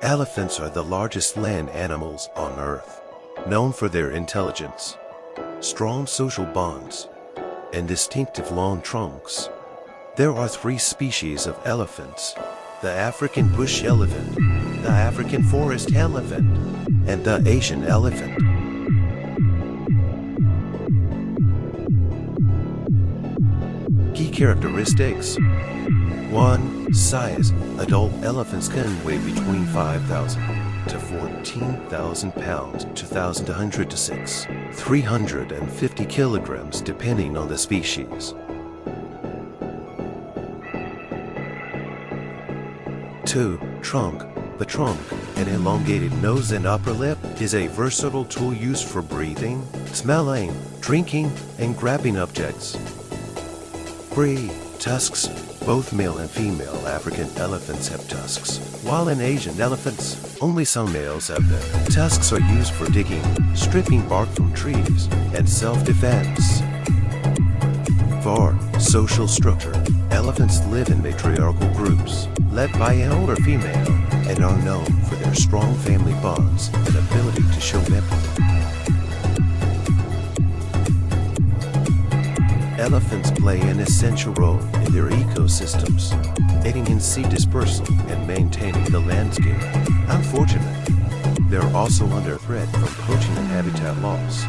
Elephants are the largest land animals on Earth, known for their intelligence, strong social bonds, and distinctive long trunks. There are three species of elephants: the African bush elephant, the African forest elephant, and the Asian elephant. Key characteristics: 1. Size. Adult elephants can weigh between 5,000 to 14,000 pounds, 2,100 to 350 kilograms depending on the species. 2. Trunk. The trunk, an elongated nose and upper lip, is a versatile tool used for breathing, smelling, drinking, and grabbing objects. 3. Tusks. Both male and female African elephants have tusks, while in Asian elephants, only some males have them. Tusks are used for digging, stripping bark from trees, and self-defense. 4. Social structure. Elephants live in matriarchal groups, led by an older female, and are known for their strong family bonds and ability to show empathy. Elephants play an essential role in their ecosystems, aiding in seed dispersal and maintaining the landscape. Unfortunately, they're also under threat from poaching and habitat loss.